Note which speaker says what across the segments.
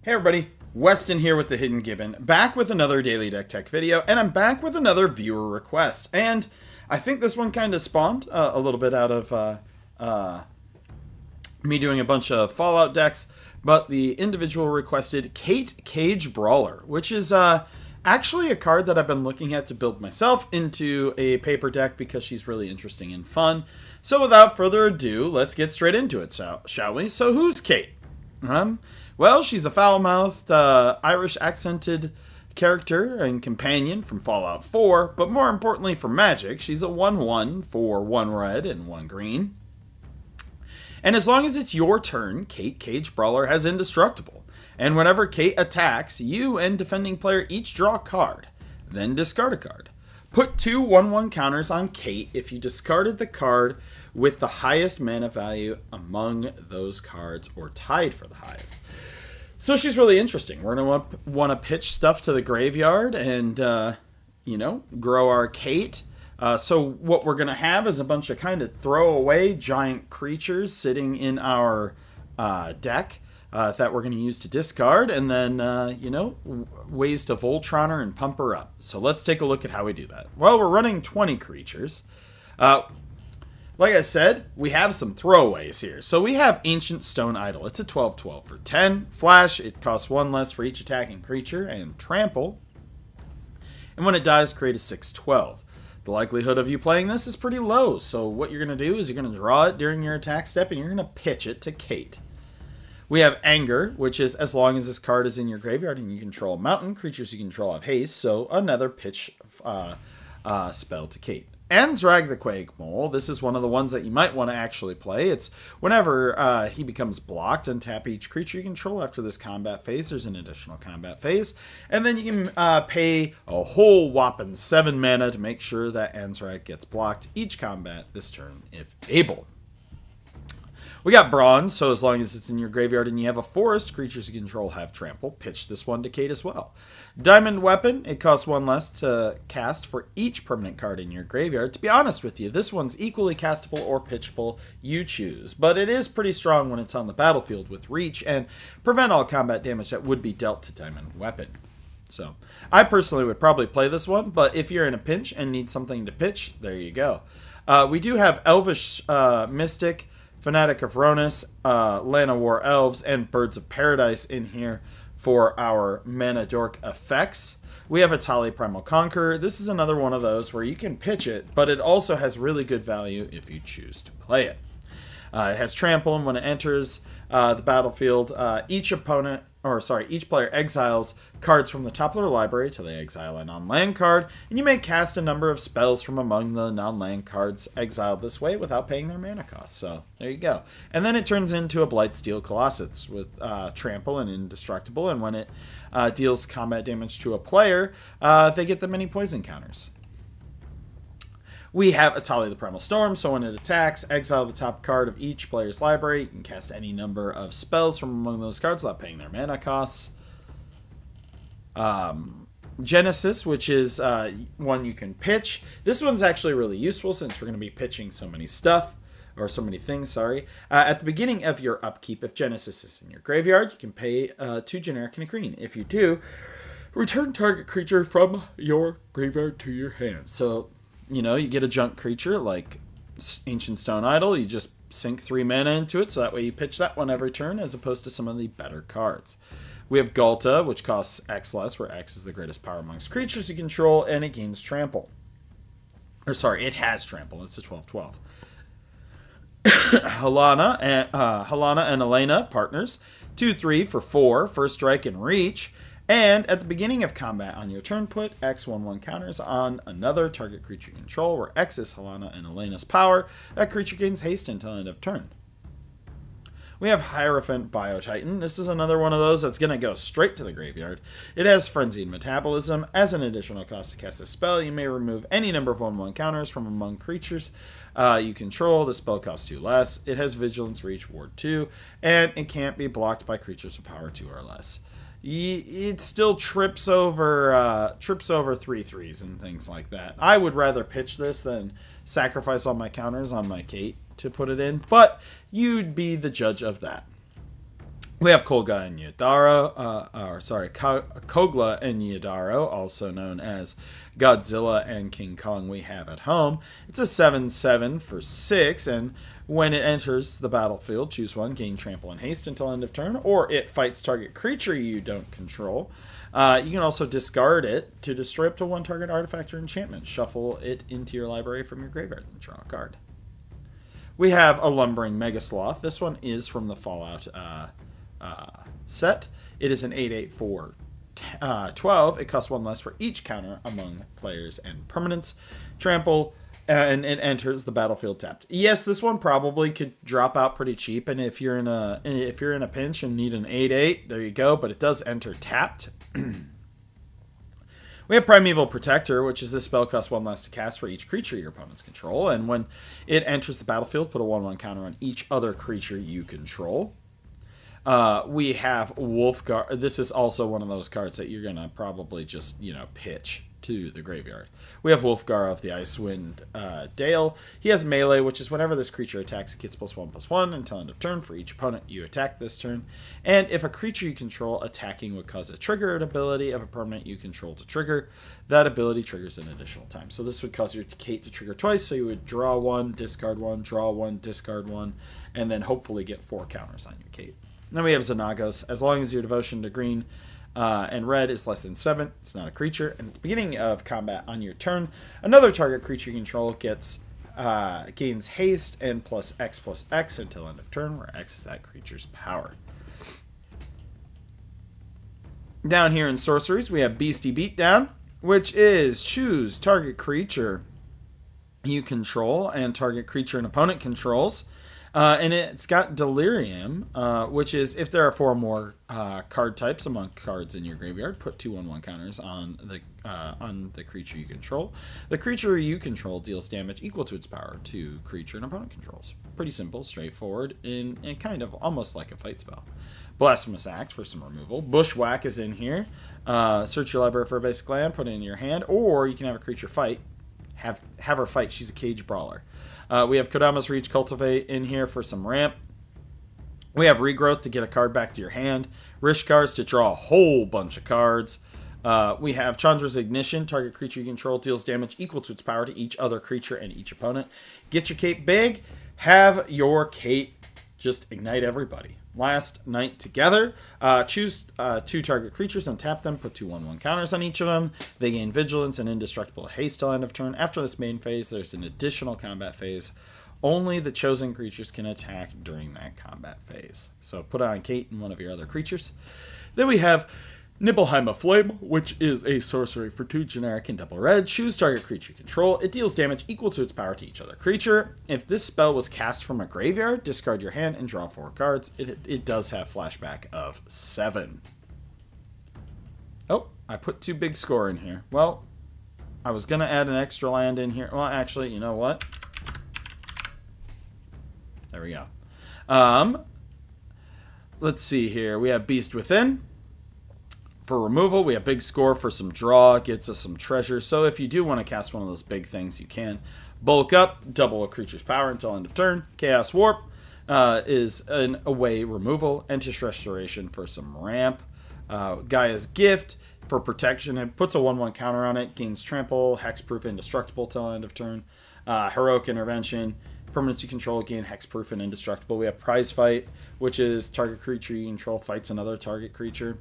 Speaker 1: Hey everybody, Weston here with the Hidden Gibbon, back with another Daily Deck Tech video, and I'm back with another viewer request. And I think this one kind of spawned a little bit out of me doing a bunch of Fallout decks, but the individual requested Cait Cage Brawler, which is actually a card that I've been looking at to build myself into a paper deck because she's really interesting and fun. So without further ado, let's get straight into it, shall we? So who's Cait? Well, she's a foul-mouthed, Irish accented character and companion from Fallout 4, but more importantly for Magic, she's a 1/1 for 1 red and 1 green. And as long as it's your turn, Cait Cage Brawler has Indestructible. And whenever Cait attacks, you and defending player each draw a card, then discard a card. Put 2 1/1 counters on Cait if you discarded the card with the highest mana value among those cards or tied for the highest. So she's really interesting. We're going to want to pitch stuff to the graveyard and, grow our Cait. So what we're going to have is a bunch of kind of throwaway giant creatures sitting in our deck that we're going to use to discard, and then, ways to Voltron her and pump her up. So let's take a look at how we do that. Well, we're running 20 creatures. Like I said, we have some throwaways here. So we have Ancient Stone Idol. It's a 12/12 for 10. Flash, it costs 1 less for each attacking creature, and Trample. And when it dies, create a 6/12. The likelihood of you playing this is pretty low. So what you're going to do is you're going to draw it during your attack step, and you're going to pitch it to Cait. We have Anger, which is as long as this card is in your graveyard and you control a mountain, creatures you control have haste, so another pitch spell to Cait. Anzrag the Quagmole, this is one of the ones that you might want to actually play. It's whenever he becomes blocked, untap each creature you control. After this combat phase, there's an additional combat phase. And then you can pay a whole whopping 7 mana to make sure that Anzrag gets blocked each combat this turn if able. We got Bronze, so as long as it's in your graveyard and you have a forest, creatures you control have Trample. Pitch this one to Cait as well. Diamond Weapon, it costs 1 less to cast for each permanent card in your graveyard. To be honest with you, this one's equally castable or pitchable, you choose. But it is pretty strong when it's on the battlefield with Reach and prevent all combat damage that would be dealt to Diamond Weapon. So, I personally would probably play this one, but if you're in a pinch and need something to pitch, there you go. We do have Elvish Mystic, Fanatic of Ronus, Lana War Elves, and Birds of Paradise in here for our Mana Dork effects. We have Atali Primal Conqueror. This is another one of those where you can pitch it, but it also has really good value if you choose to play it. It has Trample, and when it enters the battlefield, each player exiles cards from the top of their library till they exile a non-land card, and you may cast a number of spells from among the non-land cards exiled this way without paying their mana cost. So there you go. And then it turns into a Blightsteel Colossus with Trample and Indestructible, and when it deals combat damage to a player, they get the many poison counters. We have Atali the Primal Storm, so when it attacks, exile the top card of each player's library. You can cast any number of spells from among those cards without paying their mana costs. Genesis, which is one you can pitch. This one's actually really useful since we're going to be pitching so many things, at the beginning of your upkeep, if Genesis is in your graveyard, you can pay 2 generic and a green. If you do, return target creature from your graveyard to your hand. So, you get a junk creature like Ancient Stone Idol, you just sink 3 mana into it, so that way you pitch that one every turn as opposed to some of the better cards. We have Ghalta, which costs X less, where X is the greatest power amongst creatures you control, and it gains Trample. It has Trample, it's a 12/12. Halana and Elena, partners, 2/3 for 4, First Strike and Reach. And at the beginning of combat on your turn, put X 1/1 counters on another target creature you control, where X is Helena and Elena's power. That creature gains haste until end of turn. We have Hierophant Biotitan. This is another one of those that's going to go straight to the graveyard. It has Frenzied Metabolism. As an additional cost to cast a spell, you may remove any number of 1/1 counters from among creatures you control. The spell costs 2 less. It has Vigilance, Reach, Ward 2, and it can't be blocked by creatures with power 2 or less. It still trips over 3/3s and things like that. I would rather pitch this than sacrifice all my counters on my Cait to put it in, but you'd be the judge of that. We have Kogla and Kogla and Yadaro, also known as Godzilla and King Kong. We have at home. It's a 7/7 for 6, and when it enters the battlefield, choose one, gain trample and haste until end of turn, or it fights target creature you don't control. You can also discard it to destroy up to one target artifact or enchantment. Shuffle it into your library from your graveyard and draw a card. We have a Lumbering Megasloth. This one is from the Fallout set. It is an 8/8 for 12. It costs 1 less for each counter among players and permanents. Trample, and it enters the battlefield tapped. Yes, this one probably could drop out pretty cheap, and if you're in a pinch and need an 8/8, there you go. But it does enter tapped. We have Primeval Protector, which is this spell costs 1 less to cast for each creature your opponents control, and when it enters the battlefield, put a 1/1 counter on each other creature you control. We have Wolfgar. This is also one of those cards that you're going to probably just, pitch to the graveyard. We have Wolfgar of the Icewind Dale. He has melee, which is whenever this creature attacks, it gets +1/+1 until end of turn for each opponent you attack this turn. And if a creature you control attacking would cause a triggered ability of a permanent you control to trigger, that ability triggers an additional time. So this would cause your Cait to trigger twice, so you would draw 1, discard 1, draw 1, discard 1, and then hopefully get 4 counters on your Cait. Then we have Xenagos. As long as your devotion to green and red is less than 7, it's not a creature. And at the beginning of combat on your turn, another target creature you control gains haste and +X until end of turn, where X is that creature's power. Down here in sorceries, we have Beastie Beatdown, which is choose target creature you control and target creature an opponent controls. And it's got Delirium, which is if there are 4 more card types among cards in your graveyard, put 2 1/1 counters on the creature you control. The creature you control deals damage equal to its power to creature an opponent controls. Pretty simple, straightforward, and kind of almost like a fight spell. Blasphemous Act for some removal. Bushwhack is in here. Search your library for a basic land, put it in your hand, or you can have a creature fight. Have her fight. She's a cage brawler. We have Kodama's Reach Cultivate in here for some ramp. We have Regrowth to get a card back to your hand. Rishkars to draw a whole bunch of cards. We have Chandra's Ignition. Target creature you control deals damage equal to its power to each other creature and each opponent. Get your Cait big. Have your Cait just ignite everybody. Last Night Together. Choose 2 target creatures and tap them. Put 2 1/1 counters on each of them. They gain Vigilance and Indestructible Haste till end of turn. After this main phase, there's an additional combat phase. Only the chosen creatures can attack during that combat phase. So put on Cait and one of your other creatures. Then we have Nibelheim of Flame, which is a sorcery for 2 generic and double red. Choose target creature you control. It deals damage equal to its power to each other creature. If this spell was cast from a graveyard, discard your hand and draw 4 cards. It does have flashback of 7. Oh, I put too big score in here. Well, I was going to add an extra land in here. Well, actually, you know what? There we go. Let's see here. We have Beast Within. For removal, we have Big Score for some draw, gets us some treasure. So if you do want to cast one of those big things, you can. Bulk Up, double a creature's power until end of turn. Chaos Warp is an away removal. Entish Restoration for some ramp. Gaia's Gift for protection. It puts a 1/1 counter on it. Gains Trample, Hexproof, Indestructible till end of turn. Heroic Intervention. Permanents you control gain Hexproof and Indestructible. We have Prize Fight, which is target creature you control fights another target creature.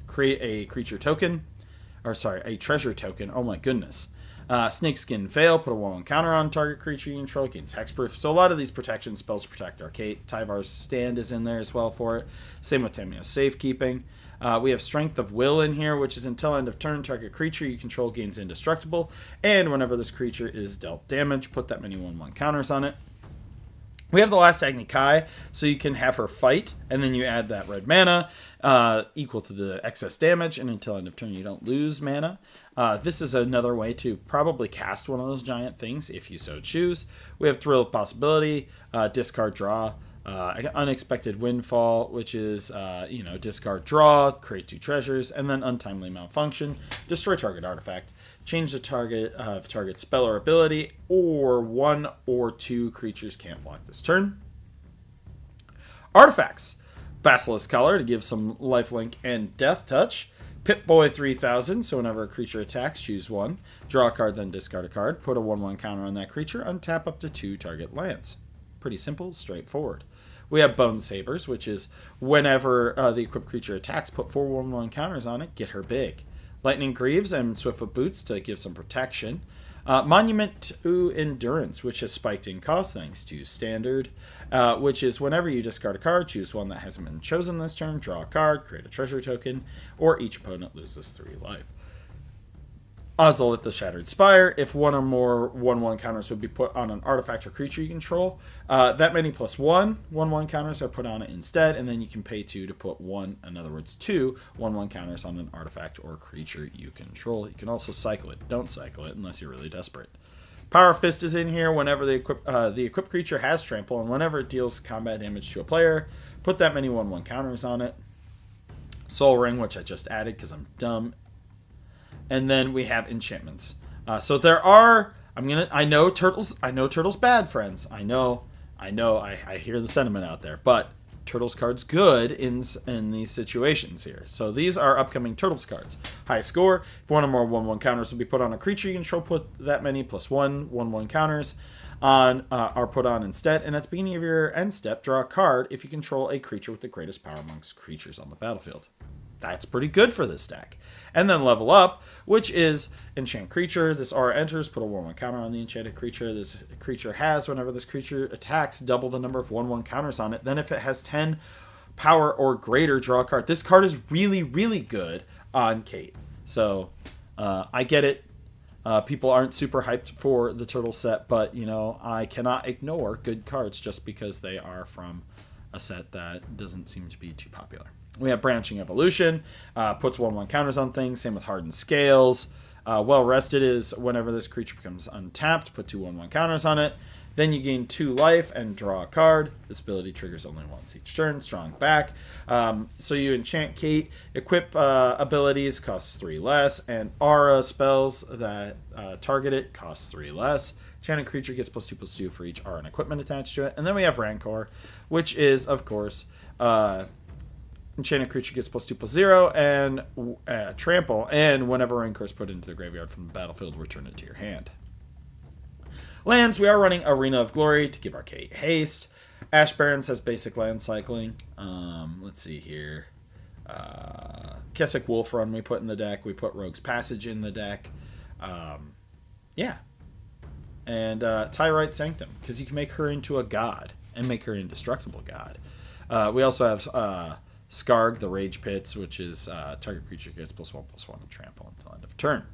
Speaker 1: Create a creature token, a treasure token. Oh my goodness. Snakeskin Veil, put a 1/1 counter on target creature you control, gains hexproof. So a lot of these protection spells protect our Cait. Tyvar's Stand is in there as well for it. Same with Tamio's Safekeeping. We have Strength of Will in here, which is until end of turn, target creature you control gains indestructible. And whenever this creature is dealt damage, put that many 1/1 counters on it. We have the Last Agni Kai, so you can have her fight, and then you add that red mana, equal to the excess damage, and until end of turn you don't lose mana. This is another way to probably cast one of those giant things, if you so choose. We have Thrill of Possibility, discard draw, Unexpected Windfall, which is, discard draw, create 2 treasures, and then Untimely Malfunction, destroy target artifact. Change the target of target spell or ability, or 1 or 2 creatures can't block this turn. Artifacts. Basilisk Collar to give some lifelink and death touch. Pip-Boy 3000, so whenever a creature attacks, choose one. Draw a card, then discard a card. Put a 1/1 counter on that creature. Untap up to 2 target lands. Pretty simple, straightforward. We have Bone Sabers, which is whenever the equipped creature attacks, put 4 1/1 counters on it, get her big. Lightning Greaves and Swiftfoot Boots to give some protection. Monument to Endurance, which has spiked in cost thanks to Standard, which is whenever you discard a card, choose one that hasn't been chosen this turn, draw a card, create a treasure token, or each opponent loses 3 life. Ozolith the Shattered Spire. If one or more 1/1 counters would be put on an artifact or creature you control, that many plus 1/1 counters are put on it instead, and then you can pay 2 to put 1, in other words 2 1/1 counters on an artifact or creature you control. You can also cycle it. Don't cycle it unless you're really desperate. Power Fist is in here whenever the equipped creature has trample, and whenever it deals combat damage to a player, put that many 1/1 counters on it. Soul Ring, which I just added because I'm dumb. And then we have enchantments. So there are. I know turtles bad, friends. I know. I hear the sentiment out there, but turtles cards good in these situations here. So these are upcoming turtles cards. High score. If one or more 1/1 counters will be put on a creature you control, put that many plus 1/1 counters on are put on instead. And at the beginning of your end step, draw a card if you control a creature with the greatest power amongst creatures on the battlefield. That's pretty good for this deck. And then Level Up, which is Enchant Creature. This aura enters, put a 1/1 counter on the enchanted creature. This creature has, whenever this creature attacks, double the number of 1/1 counters on it. Then if it has 10 power or greater, draw a card. This card is really, really good on Cait. So I get it. People aren't super hyped for the turtle set, but I cannot ignore good cards just because they are from a set that doesn't seem to be too popular. We have Branching Evolution, puts 1/1 counters on things. Same with Hardened Scales. Well Rested is whenever this creature becomes untapped, put 2 1/1 counters on it. Then you gain 2 life and draw a card. This ability triggers only once each turn. Strong back. So you enchant Cait. Equip abilities costs 3 less, and aura spells that target it costs 3 less. Enchanted creature gets +2/+2 for each aura and equipment attached to it. And then we have Rancor, which is, of course, enchanted creature gets +2/+0 and trample, and whenever Rancor is put into the graveyard from the battlefield, return it to your hand. Lands, we are running Arena of Glory to give our Cait haste. Ash Barrens has basic land cycling. Let's see here. Kessig Wolf Run we put in the deck. We put Rogue's Passage in the deck. Yeah. And Tyrite Sanctum, because you can make her into a god and make her an indestructible god. We also have Skarg, the Rage Pits, which is target creature gets +1/+1 and trample until end of turn.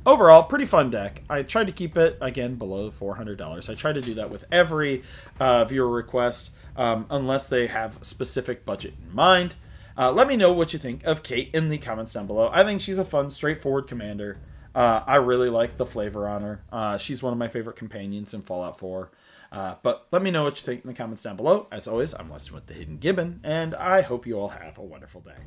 Speaker 1: Overall, pretty fun deck. I tried to keep it, again, below $400. I try to do that with every viewer request, unless they have specific budget in mind. Let me know what you think of Cait in the comments down below. I think she's a fun, straightforward commander. I really like the flavor on her. She's one of my favorite companions in Fallout 4. But let me know what you think in the comments down below. As always, I'm Weston with the Hidden Gibbon, and I hope you all have a wonderful day.